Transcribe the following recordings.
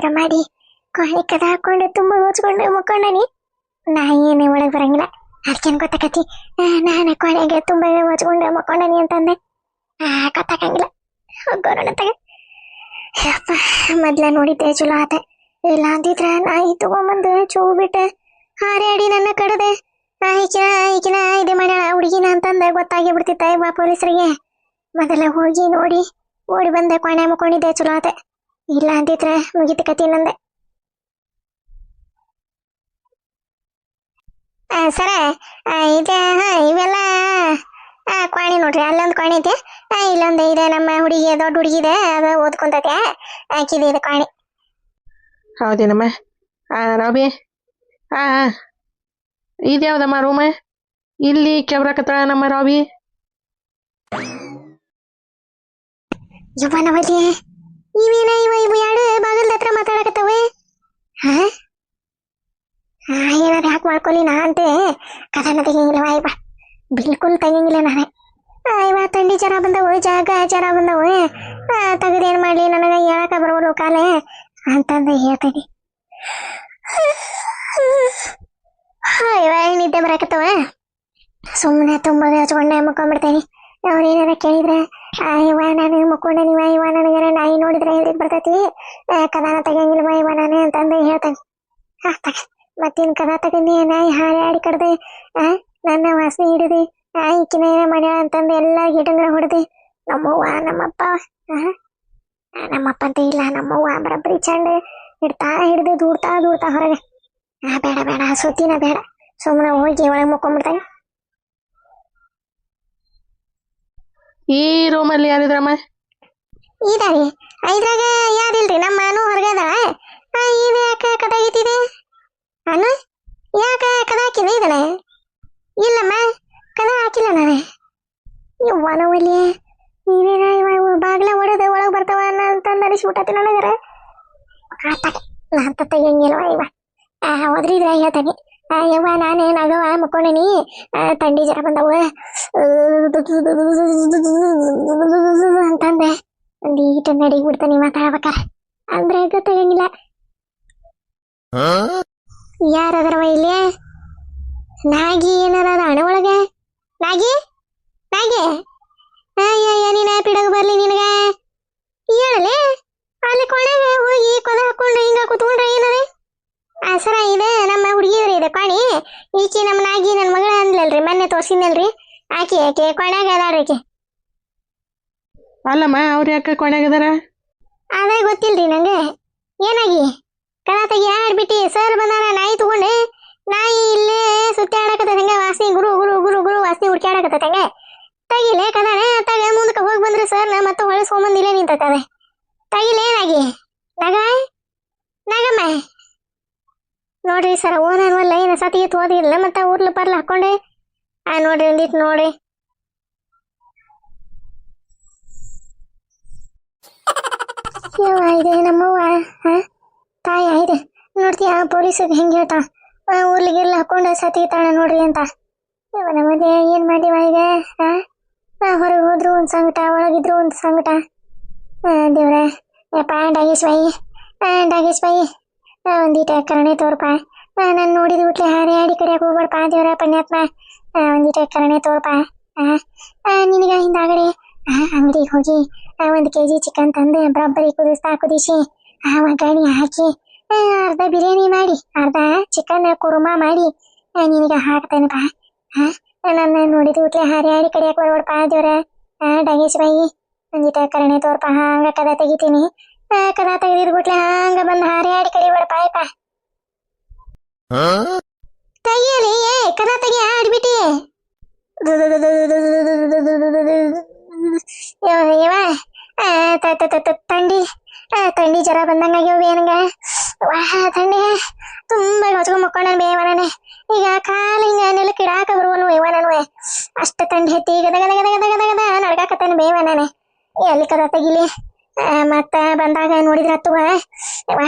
ಏನಾರ ಮಾಡಿ ಕೋಣಿ ಕದ ಹಾಕೊಂಡು ತುಂಬ ಓಚ್ಕೊಂಡು ಮುಕ್ಕೊಂಡನಿ. ನಾ ಏನೇ ಒಳಗೆ ಬರಂಗಿಲ್ಲ, ಅದಕ್ಕೇನು ಗೊತ್ತಾಕತಿ ನಾನು ಕೋಣೆಗೆ ತುಂಬ ಓಚ್ಕೊಂಡು ಮುಕ್ಕೊಂಡನಿ ಅಂತಂದೆ. ಗೊತ್ತಾಕಂಗಿಲ್ಲ, ಹೋಗೋಣ ತಗ. ಮೊದ್ಲ ನೋಡಿದ್ದೆ ಚಲೋ ಆತ, ಇಲ್ಲ ಅಂತಿದ್ರ ನಾಯಿ ತಗೊಂಬಂದು ಚೂ ಬಿಟ್ಟು ಹಾರಾಡಿ ನನ್ನ ಕಡದೆ ಈಕಿನ ಇದೆ ಮಾಡ್ಯಾಳ ಹುಡುಗಿನ ಅಂತಂದೆ ಗೊತ್ತಾಗಿ ಬಿಡ್ತಿತ್ತ ಇವ ಪೊಲೀಸರಿಗೆ. ಮೊದಲ ಹೋಗಿ ನೋಡಿ ಓಡಿ ಬಂದೆ, ಕೋಣೆ ಮುಕ್ಕೊಂಡಿದ್ದೆ ಚಲೋ ಆತೆ. ಇಲ್ಲ ಅಂತಿದ್ರೆ ಮುಗಿತ ಕತಿ ನಂದೆ. ಸರ ಇದೆ ಇವೆಲ್ಲ ಕೋಣೆ ನೋಡ್ರಿ, ಅಲ್ಲೊಂದು ಕೋಣೆ ಐತೆ, ಇಲ್ಲೊಂದು ಇದೆ ನಮ್ಮ ಹುಡುಗಿ, ದೊಡ್ಡ ಹುಡುಗಿ ಇದೆ, ಅದು ಓದ್ಕೊಂತೈತೆ, ಆಕಿದೆ ಇದೆ ಕೋಣೆ. ಹೌದೇನಮ್ಮ? ರಾಬಿ, ಇದ್ಯಾವ್ದಮ್ಮ ರೂಮ? ಇಲ್ಲಿ ಕೆಬ್ರಕತ್ತಾಳ ನಮ್ಮ ರಾಬಿ. ಯುವನವಲ್ಲಿ ಇವೇನ ಇವು ಎರಡು ಬಾಗಲ್ದ ಹತ್ರ ಮಾತಾಡಕತ್ತವೆ. ಏನಾರ ಯಾಕೆ ಮಾಡ್ಕೊಲಿ ನಾ ಅಂತೆ ಕದನ ತೆಗಿಯಂಗಿಲ್ಲ ಇವ, ಬಿಲ್ಕುಲ್ ತೆಗಿಯಂಗಿಲ್ಲ ನಾನೇ. ಇವ ತಂಡಿ ಜರ ಬಂದವು, ಜಾಗ ಜರ ಬಂದವು, ತೆಗೆದೇನು ಮಾಡಲಿ ನನಗೆ ಹೇಳಕ ಬರೋಲ್ಲ ಕಾಲೇ ಅಂತಂದು ಹೇಳ್ತೇನೆ. ಇವ ನಿದ್ದೆ ಬರಾಕತ್ತವ, ಸುಮ್ಮನೆ ತುಂಬ ಹಚ್ಕೊಂಡೆ ಮುಕ್ಕೊಂಡ್ಬಿಡ್ತೇನೆ. ಅವ್ರು ಏನಾರ ಕೇಳಿದ್ರೆ ಇವ ನಾನು ಮುಕ್ಕೊಂಡೆ, ಇವ ನನಗೇನ ನಾಯಿ ನೋಡಿದ್ರೆ ಎದ್ರಿಗೆ ಬರ್ತೈತಿ, ಕದಾನ ತೆಗಿಯಂಗಿಲ್ವ ಇವ ನಾನೇ ಅಂತಂದು ಹೇಳ್ತೇನೆ. ಮತ್ತೇನು ಕದ ತಗೊಂಡಿ ನಾಯಿ ಹಾರಾಡಿ ಕಡ್ದೆ ನನ್ನ ವಾಸನೆ ಹಿಡಿದು ಈಕಿನ ಏನ ಮಾಡ್ಯಾಳ ಅಂತಂದು ಎಲ್ಲ ಗಿಡಗಳ ಹೊಡೆದು ನಮ್ಮವ್ವ ನಮ್ಮಪ್ಪ ಅಂತ ಇಲ್ಲ, ನಮ್ಮವ್ವ ಬರಬ್ಬರಿ ಚಂಡ ಹಿಡ್ದು ದೂಡ್ತಾ ಹೊರಗೆ. ಬೇಡ ಸುದ್ದಿನ ಬೇಡ, ಸುಮ್ಮನೆ ಹೋಗಿ ಒಳಗೆ ಮುಕ್ಕೊಂಡ್ಬಿಡ್ತಾನೆ. ಈ ರೂಮಲ್ಲಿ ಯಾರಿದ್ರಮ್ಮ? ಇದಾರಿ ಇದ್ರಾಗ ಯಾರಿಲ್ರಿ, ನಮ್ಮನು ಹೊರಗದ. ಇದು ಯಾಕೆ ಕದಾಗಿತ್ತಿದೆ ಅನು? ಯಾಕೆ ಕದ ಹಾಕಿದೆ ಇದನ್ನ? ಇಲ್ಲಮ್ಮ ಕದ ಹಾಕಿಲ್ಲ ನಾನೇ. ಇವನವಲ್ಲಿ ನೀವೇನ ಇವ ಬಾಗಿಲ ಹೊಡೆದ ಒಳಗೆ ಬರ್ತಾವ ಅಂತಂದು ಅನಿಸ್ಬಿಟ್ಟತಿ ನನಗರ. ಅಂತ ತೆಗಿಯಂಗಿಲ್ವ ಇವ, ಹೋದ್ರಿದ್ರೆ ಹೇಳ್ತಾನೆ. ಯವ್ವ ನಾನೇನಾಗವ ಮುಕ್ಕೊಂಡೇನಿ, ತಂಡಿ ಜರ ಬಂದವ ಅಂತಂದೆ. ಒಂದು ಈಟ ನಡಿಗೆ ಬಿಡ್ತಾನೆ ಮಾತಾಡ್ಬೇಕಾರ, ಅಂದ್ರೆ ಗೊತ್ತಾಗಂಗಿಲ್ಲ. ಯಾರದರವ ಇಲ್ಲಿ? ನಾಗಿ ಏನಾರ ಹಣ ಒಳಗೆ? ನಾಗಿ ನೀನ ಪಿಡಗ ಬರ್ಲಿ ನಿನಗೆ ಹೇಳಲೆ. ಅಲ್ಲಿ ಕೊನೆಗೆ ಹೋಗಿ ಕೊದ ಹಾಕೊಂಡು ಹಿಂಗ ಕುತ್ಕೊಂಡ್ರೆ ಏನದೆ? ಸರ ಇದೆ ನಮ್ಮ ಹುಡುಗಿಯವ್ರಿ ಇದೆ ಕೋಣಿ. ಈಕಿ ನಮ್ಮ ನಾಗಿ ನನ್ನ ಮಗಳ ಅಂದ್ಲಲ್ರಿ, ಮೊನ್ನೆ ತೋರ್ಸಿದ್ನಲ್ರಿ, ಆಕಿ ಕೊನೆಗೆ ಅದಾಳ್ರಿ ಆಕಿ. ಅಲ್ಲಮ್ಮ ಅವ್ರು ಯಾಕೆ ಕೊನೆಗದಾರ? ಅದೇ ಗೊತ್ತಿಲ್ರಿ ನಂಗೆ. ಏನಾಗಿ ಕದ ತೆಗಿ ಆಡ್ಬಿಟ್ಟು ಸರ್ ಬಂದಾರ, ನಾಯಿ ತಗೊಂಡೆ, ನಾಯಿ ಇಲ್ಲೇ ಸುತ್ತಿ ಆಡಕತ್ತ ಹಂಗೆ ವಾಸನೆ ಗುರು ಗುರು ಗುರು ಗುರು ವಾಸನೆ ಹುಡ್ಕ್ಯಾಡಕತ್ತ ಹಂಗೆ. ತೆಗಿಲೆ ಕದಾನೆ ತಗ ಮುಂದಕ್ಕೆ ಹೋಗಿ ಬಂದ್ರೆ ಸರ್ ನಾ ಮತ್ತೆ ಹೊಳಸ್ಕೊಂಬಂದಿಲ್ಲ ನಿಂತದೆ. ತೆಗಿಲೆ ಏನಾಗಿ ನಗಮ್ಮ ನೋಡ್ರಿ ಸರ ಓನಲ್ವಲ್ಲ ಏನು ಸತಿಗೆ ತೋದಿಲ್ಲ ಮತ್ತೆ ಊರ್ಲ ಬರ್ಲ ಹಾಕೊಂಡೆ. ನೋಡ್ರಿ ಒಂದಿಟ್ಟು ನೋಡಿ. ಇದೆ ನಮ್ಮವ್ವ ತಾಯ ಇದೆ ನೋಡ್ತೀಯ, ಪೊಲೀಸಿಗೆ ಹೆಂಗೆ ಹೇಳ್ತಾ ಊರ್ಲಿಗೆಲ್ಲ ಹಾಕೊಂಡು ಸತಿ ತಾಣ ನೋಡ್ರಿ ಅಂತ. ನಮ್ಮದೇ ಏನು ಮಾಡಿವ ಈಗ? ಹೊರಗೆ ಹೋದ್ರು ಒಂದು ಸಂಕಟ, ಒಳಗಿದ್ರು ಒಂದು ಸಂಕಟ. ದೇವ್ರೆ ಪ್ಯಾಂಟ್ ಆಗಿಸ್ಬಾಯಿ ಒಂದೀಟ ಕರುಣೆ ತೋರ್ಪ. ನಾನು ನೋಡಿದ ಬಿಟ್ಲೆ ಹಾರಿ ಕಡೆಯಾಗ ಹೋಗ್ಬೇಡಪ್ಪ ದೇವ್ರ ಪುಣ್ಯಾತ್ಮ, ಒಂದೀಟ ಕರುಣೆ ತೋರ್ಪ. ನಿನಗ ಹಿಂದಾಗಡೆ ಅಂಗಡಿಗೆ ಹೋಗಿ 1 kg ಚಿಕನ್ ತಂದು ಬರಬ್ಬರಿ ಕುದಿಸಿ ಒಗ್ಗರಣೆ ಹಾಕಿ ಅರ್ಧ ಬಿರಿಯಾನಿ ಮಾಡಿ ಅರ್ಧ ಚಿಕನ್ ಕುರ್ಮಾ ಮಾಡಿ ನಿನಗೆ ಹಾಕ್ತೇನಪ್ಪ. ನನ್ನ ನೋಡಿದ ಬಿಟ್ಲೆ ಹಾರಿ ಕಡೆಯಾಗ ಬರ್ಬೇಡಪ್ಪ ದೇವ್ರ ಡಗೇಶ್ಬಾಯಿ, ಒಂದೀಟ ಕರುಣೆ ತೋರ್ಪ. ಹಂಗ ಕದ ತೆಗಿತೀನಿ, ಕದ ತೆಗೆದಿದ್ಬಿಟ್ಲೆ ಹಂಗ ಬಂದು ಹಾರಿ ಕಡಿಬೇಡಪ್ಪ ಆಯ್ಪ. ತೆಗಿಯಲಿ ಕದ ತೆಗಿ ಆಡ್ಬಿಟ್ಟಿ. ತಂಡಿ ಜರ ಬಂದಂಗಾಗ್ಯವ ನನಗೆ. ತಂಡಿ ತುಂಬ ಹೊಚ್ಕೊಂಡ್ ಮಕ್ಕೊಂಡ ಬೇವನೇ. ಈಗ ಕಾಲು ಹಿಂಗ ನೆಲಕ್ಕೆ ಇಡಾಕ ಬರುವನು ಇವ ನಾನು. ಅಷ್ಟು ತಂಡಿ ಹೆತ್ತಿ ಗದ ನಡ್ಕಾಕತ್ತೇನೆ ಬೇವ ನಾನೇ. ಎಲ್ಲಿ ಕದ ತೆಗಿಲಿ ಮತ್ತ ಬಂದಾಗ ನೋಡಿದ್ರ ಹತ್ತುವ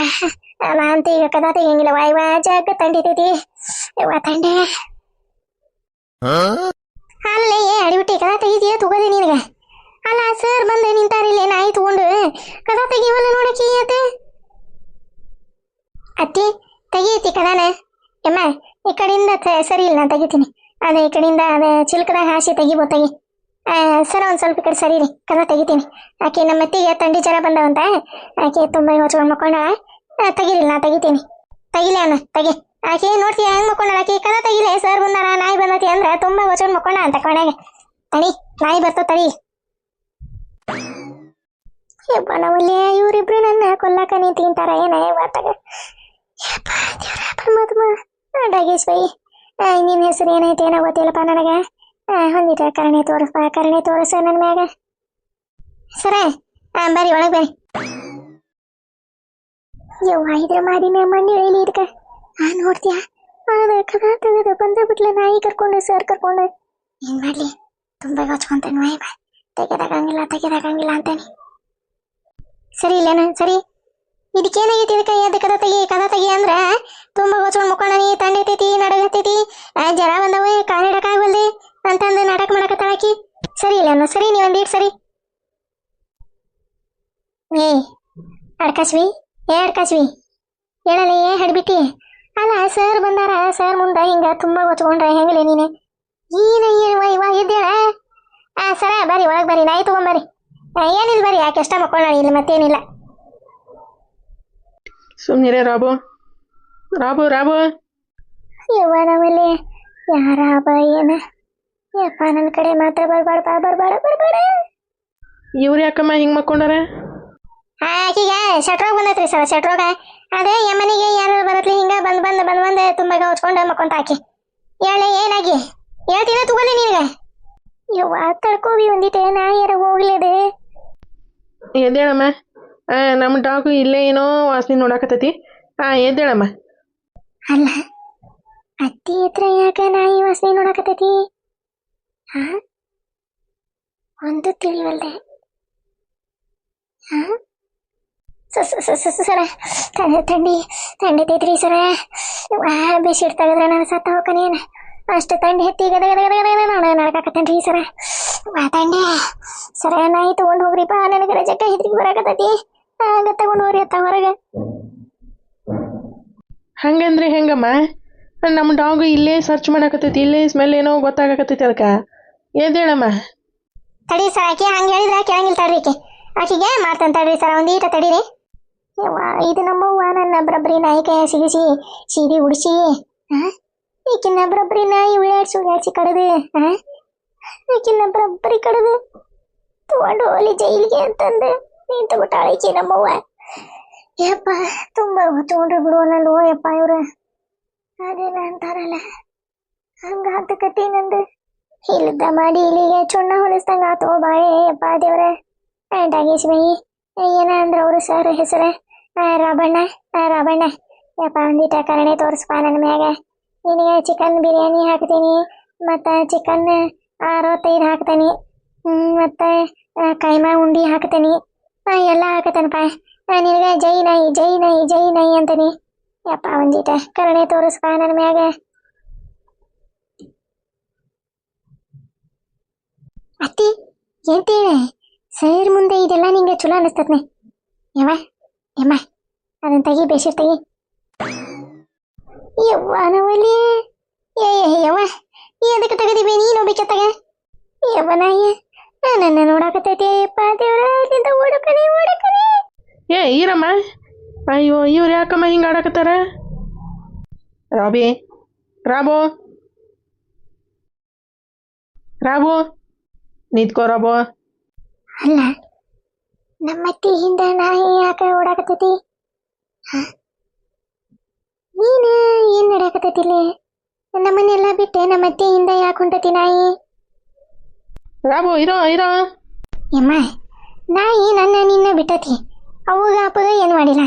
ಅಂತ ಈಗ ಕದ ತೆಗಿಯಂಗಿಲ್ಲ. ಇವ ಜಗ್ ತಂಡಿತೈತಿ ಇವ ತಂಡಿ. ಅಲ್ಲೇ ಅಡಿಬಿಟ್ಟಿ ಕದ ತೆಗಿತೀಯ ತಗೋದಿ ನಿನಗೆ. ಅಲ್ಲ ಸರ್ ಬಂದು ನಿಂತಾರಿಲ್ಲ ನಾಯಿ ತಗೊಂಡು ಕದ ತೆಗಿವಲ್ಲ ನೋಡಕ್ಕೆ. ಅತ್ತಿ ತೆಗೀತಿ ಕದಾನ ಯಮ್ಮ ಈ ಕಡೆಯಿಂದ ಸರಿ ಇಲ್ಲ ನಾನು ತೆಗಿತೀನಿ. ಅದೇ ಈ ಕಡೆಯಿಂದ ಅದೇ ಚಿಲ್ಕದಾಗ ಹಾಸಿ ತೆಗಿಬೋದು ತೆಗಿ. ಸರ ಒಂದು ಸ್ವಲ್ಪ ಈ ಕಡೆ ಸರಿ ರೀ ಕದ ತೆಗಿತೀನಿ. ಆಕೆ ನಮ್ಮ ಅತ್ತಿಗೆ ತಂಡಿ ಜ್ವರ ಬಂದವಂತ ಆಕೆ ತುಂಬ ಹೊಚ್ಕೊಂಡು ಮಕ್ಕೊಂಡ ತೆಗಿಲಿಲ್ಲ ನಾ ತೆಗಿತೀನಿ. ತೆಗಿಲಿ ಅಣ್ಣ ತೆಗಿ. ಆಕೆ ನೋಡ್ತೀಯ ಹೆಂಗ್ ಮಕ್ಕೊಂಡ ಆಕೆ ಕದ ತೆಗಿಲೆ ಸರ್ ಬಂದಾರ ನಾಯಿ ಬಂದತಿ ಅಂದ್ರೆ ತುಂಬ ಹೊಚ್ಕೊಂಡು ಮಕ್ಕೊಂಡ ಅಂತ ಕೊನೆಗೆ ತಡಿ ನಾಯಿ ಬರ್ತೋ ತಡಿ. ಬನವಲ್ಲೇ ಇವರಿಬ್ರು ನನ್ನ ಕೊಲ್ಲಾಕ ನೀ ತಿಂತಾರ ಏನ ಬಾತಾಗ ಡಾಗೇಶ್ ಬೈ ನಿನ್ನ ಹೆಸರು ಏನೈತೆ ಏನೋ ಗೊತ್ತಿಲ್ಲಪ್ಪ ನನಗೆ. ಹೊಂದಿಟ ಕರುಣೆ ತೋರಿಸ್ಪ ಕರುಣೆ ತೋರಿಸ ನನ್ನ ಮ್ಯಾಗ. ಸರ ಬರ್ರಿ ಒಳಗೆ ಬರ್ರಿ. ಯವ್ವ ಇದ್ರ ಮಾಡಿನ ಮಣ್ಣು ಎಳಿ ಇದಕ್ಕ ನೋಡ್ತೀಯ ಅದ ಕದ ತೆಗೆದು ಬಂದ ಬಿಟ್ಲ ನಾಯಿ ಕರ್ಕೊಂಡು ಸರ್ ಕರ್ಕೊಂಡು ಏನ್ ಮಾಡ್ಲಿ ತುಂಬ ಹಚ್ಕೊಂತಾನೆ ನಾಯಿ ಬಾ ತೆಗೆದಾಗಂಗಿಲ್ಲ ಅಂತಾನೆ. ಸರಿ ಇಲ್ಲೇನ ಸರಿ ಇದಕ್ಕೇನಾಗೈತಿ ಇದಕ್ಕೆ ಎದ್ದು ಕದ ತೆಗಿ ಅಂದ್ರೆ ತುಂಬ ಹೊಚ್ಕೊಂಡು ಮುಕ್ಕೊಂಡನಿ ತಂಡಿ ಐತೈತಿ ನಡಗತ್ತೈತಿ ಜರ ಬಂದವ ಕಾಲು ಹಿಡಕಾಗಲ್ದೆ ಅಂತಂದು ನಾಟಕ ಮಾಡಕತ್ತಾಳಕಿ. ಸರಿ ಇಲ್ಲ ಸರಿ ನೀವೊಂದೀಟ್ ಸರಿ. ಏ ಅಡ್ಕಸ್ವಿ ಹೇಳಲ್ಲ ಹಡ್ಬಿಟ್ಟಿ ಅಲ್ಲ ಸರ್ ಬಂದಾರ ಸರ್ ಮುಂದೆ ಹಿಂಗ ತುಂಬ ಹೊಚ್ಕೊಂಡ್ರೆ ಹೆಂಗಲೇ ನೀನೆ ಇವ ಎದ್ದೇಳ. ಸರ ಬರ್ರಿ ಒಳಗೆ ಬರ್ರಿ ನಾಯಿ ತಗೊಂಬರ್ರಿ. ಏನಿಲ್ಲ ಬರ್ರಿ ಯಾಕೆ ಎಷ್ಟ ಮಕ್ಕೊಳ್ಳ ಇಲ್ಲಿ ಮತ್ತೇನಿಲ್ಲ. ಸುಮ್ಮನಿರೇ ರಾಬು ಯವ್ವ ನಮ್ಮಲ್ಲಿ ಯಾರ ಏನ ಯಪ್ಪ ನನ್ನ ಕಡೆ ಮಾತ್ರ ಬರ್ಬೇಡ. ಇವ್ರು ಯಾಕಮ್ಮ ಹಿಂಗೆ ಮಕ್ಕೊಂಡಾರ? ಆಕಿಗೆ ಶಟ್ರೋಗ ಬಂದೈತ್ರಿ ಸರ್ ಶಟ್ರೋಗ ಅದೇ ಯಮ್ಮನಿಗೆ ಯಾರು ಬರತ್ಲಿ ಹಿಂಗ ಬಂದ್ ತುಂಬ ಹೊಚ್ಕೊಂಡು ಮಕ್ಕೊಂತ ಆಕಿ ಹೇಳಿ ಏನಾಗಿ ಹೇಳ್ತೀನ ತಗೊಳ್ಳಿ ನಿನಗೆ. ಯವ್ವ ತಡ್ಕೋವಿ ಒಂದಿಟ್ಟೆ ನಾ ಯಾರ ಹೋಗ್ಲೇದೆ. ಎದ್ದೇಳಮ್ಮ ನಮ್ಮ ಡಾಗು ಇಲ್ಲೇ ಏನೋ ವಾಸನೆ ನೋಡಾಕತ್ತೈತಿ. ಎದ್ದೇಳಮ್ಮ. ಅಲ್ಲ ಅತ್ತಿ ಹತ್ರ ಯಾಕ ನಾಯಿ ವಾಸನೆ ನೋಡಾಕತ್ತೈತಿ ಒಂದು ತಿಳಿವಲ್ದೆ. ಸರ ತಂಡಿ ತೈತ್ರಿ ಸರ ಬೆಡ್ಶೀಟ್ ತೆಗೆದ್ರೆ ನಾನು ಸತ್ತ ಹೋಗ್ಕನೇನು ಅಷ್ಟು ತಂಡಿ ಎತ್ತಿ ನಡ್ಕಾಕತ್ತೇನ್ರಿ ಸರ ತಂಡಿ ಸರ ನಾಯಿ ತಗೊಂಡು ಹೋಗ್ರಿಪ್ಪ ನನಗೆ ರಜಕ್ಕ ಹಿದ್ರಿಗೆ ಬರಾಕತ್ತೈತಿ ಹಂಗ ತಗೊಂಡು ಹೋಗ್ರಿ ಅತ್ತ ಹೊರಗೆ. ಹಂಗಂದ್ರೆ ಹೆಂಗಮ್ಮ? ನಮ್ಮ ಡಾಗು ಇಲ್ಲೇ ಸರ್ಚ್ ಮಾಡಾಕತ್ತೈತಿ ಇಲ್ಲೇ ಸ್ಮೆಲ್ ಏನೋ ಗೊತ್ತಾಗಕತ್ತೈತಿ ಅದಕ್ಕೆ. ಎದ್ದೇಳಮ್ಮ. ತಡಿ ಸರ್ ಆಕೆ ಹಂಗೆ ಹೇಳಿದ್ರೆ ಕೇಳಂಗಿಲ್ಲ ತಡ್ರಿ ಆಕಿಗೆ ಮಾಡ್ತಾನೆ ತಡ್ರಿ ಸರ ಒಂದೀಟ ತಡೀರಿ. ಯವ್ವ ಇದು ನಮ್ಮವ್ವ ನನ್ನ ಬರಬ್ರಿ ನಾಯಿ ಕೈ ಸಿಗಿಸಿ ಸೀದಿ ಉಡಿಸಿ ಈಕಿನ ಬರಬ್ರಿ ನಾಯಿ ಉಳ್ಳಾಡ್ಸಿ ಕಡದು ಈಕಿನ ಬರಬ್ರಿ ಕಡದು ತಗೊಂಡು ಹೋಲಿ ಜೈಲಿಗೆ ಅಂತಂದು ನೀನ್ ತಗೊಟ್ಟಾಳ ಈಕಿ ನಮ್ಮವ್ವ. ಯಪ್ಪ ತುಂಬ ತಗೊಂಡ್ರು ಬಿಡುವಲ್ಲ ಯಪ್ಪ ಇವ್ರು ಅದೇನ ಅಂತಾರಲ್ಲ ಹಂಗ ಹತ್ತಕತ್ತಿ ನಂದು ಇಲ್ಲದ ಮಾಡಿ ಇಲ್ಲಿಗೆ ಚುಣ್ಣ ಹೊಲಿಸ್ದಂಗ ಆತೋ ಬಾಳೆ ಯಪ್ಪ ದೇವ್ರ. ಡಾಗೇಶ್ ಬೈ ಏನ ಅಂದ್ರ ಅವ್ರು ಸರ್ ಹೆಸರು ರಾಬಣ್ಣ ಯಪ್ಪ ಒಂದಿಟ ಕರುಣೆ ತೋರಿಸ್ಪ ನನ್ನ ಮ್ಯಾಗ. ನಿನಗೆ ಚಿಕನ್ ಬಿರಿಯಾನಿ ಹಾಕ್ತೀನಿ ಮತ್ತು ಚಿಕನ್ 65 ಹಾಕ್ತೀನಿ ಮತ್ತು ಕೈಮಾ ಉಂಡಿ ಹಾಕ್ತೀನಿ ಎಲ್ಲ ಹಾಕತೇನಪ್ಪ. ನಿನಗೆ ಜೈ ನಾಯಿ ಅಂತೀನಿ ಯಪ್ಪ ಒಂದಿಟ ಕರುಣೆ ತೋರಿಸ್ಪ ನನ್ನ ಮ್ಯಾಗ. ಅತ್ತಿ ಎಂತೇಳೆ ಸರ್ ಮುಂದೆ ಇದೆಲ್ಲ ನಿಂಗೆ ಚಲೋ ಅನಿಸ್ತತ್ನೆ. ಯಮ್ಮ ಅದನ್ನ ತೆಗಿ ಬೆಡ್ಶೀಟ್ ತೆಗಿ. ಯವ್ವ ನವಲಿ ಯವ್ವ ಅದಕ್ಕೆ ತೆಗದಿವಿ ನೀನು ಬೇಕೆ ತಗ. ಯವ್ವ ನಾಯಿ ನನ್ನ ನೋಡಾಕತ್ತೈತಿ ಯಪ್ಪ ದೇವ್ರ ಅಲ್ಲಿಂದ ಓಡಕಣಿ. ಏ ಈರಮ್ಮ ಅಯ್ಯೋ ಇವ್ರು ಯಾಕಮ್ಮ ಹಿಂಗೆ ಆಡಾಕತ್ತಾರ? ರಾಬು ನಿಂತ್ಕೋ ರಾಬು. ಅಲ್ಲ ನಮ್ಮತ್ತಿ ಹಿಂದ ನಾಯಿ ಯಾಕೆ ಓಡಾಕತ್ತೈತಿ? ನೀನು ಏನ್ ನಡಾಕತ್ತೈತಿಲ್ಲಿ? ನಮ್ಮನ್ನೆಲ್ಲ ಬಿಟ್ಟೆ ನಮ್ಮತ್ತಿ ಹಿಂದ ಯಾಕೆ ಹೊಂಟತಿ ನಾಯಿ? ರಾಬು ಇರೋ ಯಮ್ಮ ನಾಯಿ ನಿನ್ನ ಬಿಟ್ಟತಿ ಅವಾಗ ಅಪ್ಪಗ ಏನು ಮಾಡಿಲ್ಲ.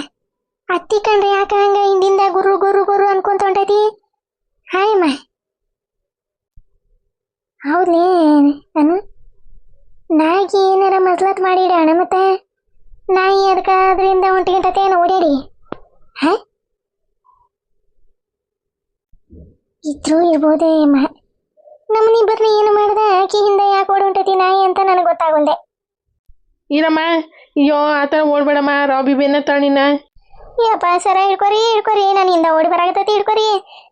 ಅತ್ತಿ ಕಂಡ್ರೆ ಯಾಕೆ ಹಂಗ ಹಿಂದಿಂದ ಗುರು ಅನ್ಕೊಂತ ಹೊಂಟೈತಿ? ಹಾಯಮ್ಮ ಹೌದ್ಲೇ ನಾನು ನಾಯಿಗೆ ಏನಾರ ಮಸ್ಲತ್ ಮಾಡಿಡೋಣ ಮತ್ತೆ ನಾಯಿ ಅದಕ್ಕೆ ಅದರಿಂದ ಹೊಂಟಿಗಿಂಟತೆ ಏನೋ ಓಡಾಡಿ ಇದ್ರೂ ಇರ್ಬೋದೇ ಅಮ್ಮ. ನಮ್ಮನಿ ಬರ್ಲಿ ಏನು ಮಾಡ್ದೆ ಆಕಿ ಹಿಂದೆ ಯಾಕೆ ಓಡಿ ಹೊಂಟೈತಿ ನಾಯಿ ಅಂತ ನನಗೆ ಗೊತ್ತಾಗಲ್ದೆ. ಈರಮ್ಮ ಅಯ್ಯೋ ಆ ಥರ ಓಡ್ಬೇಡಮ್ಮ ರಾಬಿ ಬೆನ್ನ ತಾಣಿನ. ಯಪ್ಪ ಸರ ಹಿಡ್ಕೊರಿ ಹಿಡ್ಕೊರಿ ನಾನು ಹಿಂದ ಓಡಿ ಬರಾಕತ್ತೈತಿ ಹಿಡ್ಕೊರಿ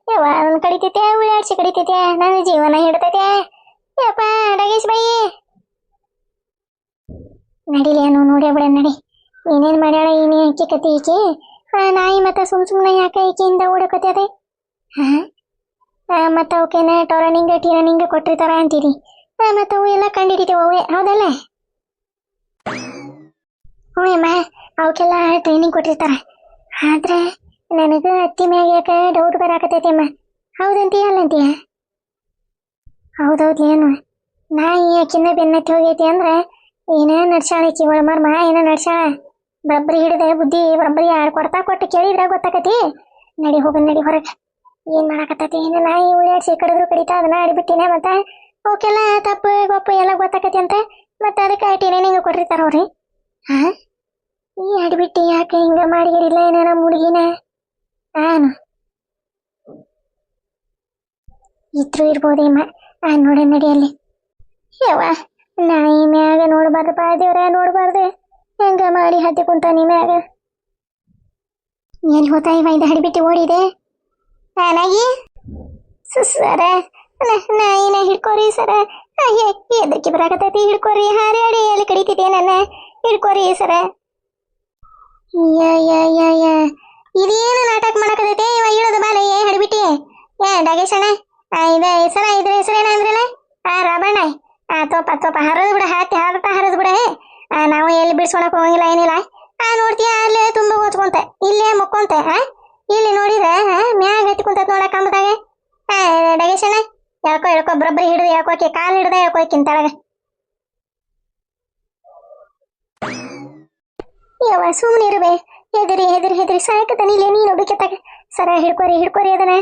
ಯವ್ವ ಅದನ್ನ ಕಡಿತೈತೆ ಉಳ್ಳಾಡ್ಸಿ ಕಡಿತೈತೆ ನನ್ನ ಜೀವನ ಹಿಡ್ತೈತೆ ಯಪ್ಪ ಡಗೇಶ್ ಬೈ ನಡಿಲಿ ಏನು ನೋಡೇ ಬಿಡ ನಡಿ ಏನೇನ್ ಮಾಡ್ಯಾಳ ಏನೇ ಅಕ್ಕಿ ಕತಿ ಈಕಿ ನಾಯಿ ಮತ್ತ ಸುಮ್ನೆ ಯಾಕೆ ಈಕಿಯಿಂದ ಓಡಕತ್ತೆ ಮತ್ತ ಅವಕ್ಕೇನ ಟೀರನಿಂಗ್ ಕೊಟ್ಟಿರ್ತಾರ ಅಂತೀರಿ ಮತ್ತ ಅವು ಎಲ್ಲ ಕಂಡಿಡಿತೇವೆ ಅವೇ ಹೌದಲ್ಲ ಹ್ಞೂ ಅಮ್ಮ ಅವಕ್ಕೆಲ್ಲ ಟ್ರೈನಿಂಗ್ ಕೊಟ್ಟಿರ್ತಾರ ಆದ್ರೆ ನನಗ ಅತ್ತಿ ಮ್ಯಾಗ ಯಾಕೆ ಡೌಟ್ ಬರಾಕತೈತಿ ಅಮ್ಮ ಹೌದಂತೀಯ ಅಲ್ಲಂತೀಯ ಹೌದೌದು ಏನು ನಾಯಿ ಆಕಿನ್ನ ಬೆನ್ನತ್ತಿ ಹೋಗೈತಿ ಅಂದ್ರೆ ಏನ ನಡ್ಸಾಳ ಆಕಿ ಒಳಮರ್ಮ ಏನ ನಡ್ಸಾಳ ಬರಬ್ಬರಿ ಹಿಡಿದ ಬುದ್ಧಿ ಬರಬ್ಬರಿ ಕೊಡ್ತಾ ಕೊಟ್ಟು ಕೇಳಿದ್ರ ಗೊತ್ತಾಕತಿ ನಡಿ ಹೋಗ ನಡಿ ಹೊರಗೆ ಏನ್ ಮಾಡಾಕತ್ತೈತಿ ಏನ ನಾಯಿ ಉಳ್ಳಾಡ್ಸಿ ಕಡಿದ್ರು ಕಡಿತಾ ಅದನ್ನ ಆಡಿಬಿಟ್ಟಿನ ಮತ್ತ ಅವಕ್ಕೆಲ್ಲ ತಪ್ಪು ಗೊಪ್ಪು ಎಲ್ಲ ಗೊತ್ತಾಕತಿ ಅಂತ ಮತ್ತೆ ಅದಕ್ಕೆ ಟ್ರೈನಿಂಗ್ ಕೊಟ್ಟಿರ್ತಾರ ಅವ್ರಿ ಹಾ ಈ ಆಡ್ಬಿಟ್ಟಿ ಯಾಕೆ ಹಿಂಗ ಮಾಡಿಗಿರಿಲ್ಲ ಏನ ನಮ್ಮ ಹುಡುಗಿನ ನಾನು ಇದ್ರು ಇರ್ಬೋದೇಮ್ಮ ನೋಡ ನಡಿಯಲ್ಲಿ ಯವ್ವ ನಾಯಿ ಮ್ಯಾಗ ನೋಡ್ಬಾರ್ದಪ್ಪ ದೇವ್ರ ನೋಡ್ಬಾರ್ದು ಹೆಂಗ ಮಾಡಿ ಹತ್ತಿ ಕುಂತಾನಿ ಮ್ಯಾಗ ಏನ್ ಹೋತಾ ಇವ ಇದು ಹಡಿಬಿಟ್ಟು ಓಡಿದೆ ನಾಯಿ ಸರ ನಾಯಿನ ಹಿಡ್ಕೋರಿ ಸರ ಎದಕ್ಕೆ ಬರಾಕತೈತಿ ಹಿಡ್ಕೋರಿ ಹಾರಿ ಅಡಿ ಎಲ್ಲಿ ಕಡಿತಿದ್ದೆ ನನ್ನ ಹಿಡ್ಕೋರಿ ಸರ ಇದೇನು ನಾಟಕ ಮಾಡಕತೈತೆ ಇವ ಇಳದ ಬಾಲ ಹಡಿಬಿಟ್ಟಿ ಡಾಗೇಶಣ್ಣ ಇದ ಹೆಸರ ಇದ್ರ ಹೆಸರೇನ ಅಂದ್ರಲ್ಲ ರಾಬಣ್ಣ ತೋಪ ಹರದ್ ಬಿಡ ಹತ್ತಿ ಹಾರಟ ಹರದ್ ಬಿಡ ನಾವು ಎಲ್ಲಿ ಬಿಡ್ಸೋಣಕ್ ಹೋಗಂಗಿಲ್ಲ ಏನಿಲ್ಲ ನೋಡ್ತೀಯ ಅಲ್ಲೇ ತುಂಬ ಓದ್ಕೊಂತೆ ಇಲ್ಲೇ ಮುಕ್ಕೊಂತೆ ಇಲ್ಲಿ ನೋಡಿದ್ರೆ ಮ್ಯಾಗ ಹತ್ಕೊಂತ ನೋಡಕ್ ಕಂಬದಾಗ ಡಗೇಶಣ್ಣ ಹೇಳ್ಕೊ ಬರಬ್ಬರಿ ಹಿಡಿದು ಹೇಳ್ಕೊಕೆ ಕಾಲು ಹಿಡ್ದ ಹೇಳ್ಕೊಕ್ಕಿಂತಾಳಗ ಯವ್ವ ಸುಮ್ಮನೆ ಇರುವೆ ಹೆದರಿ ಸಾಕತ ನೀಲೆ ನೀನು ಬೇಕೆತ್ತಾಗ ಸರ ಹಿಡ್ಕೊರಿ ಅದನ್ನ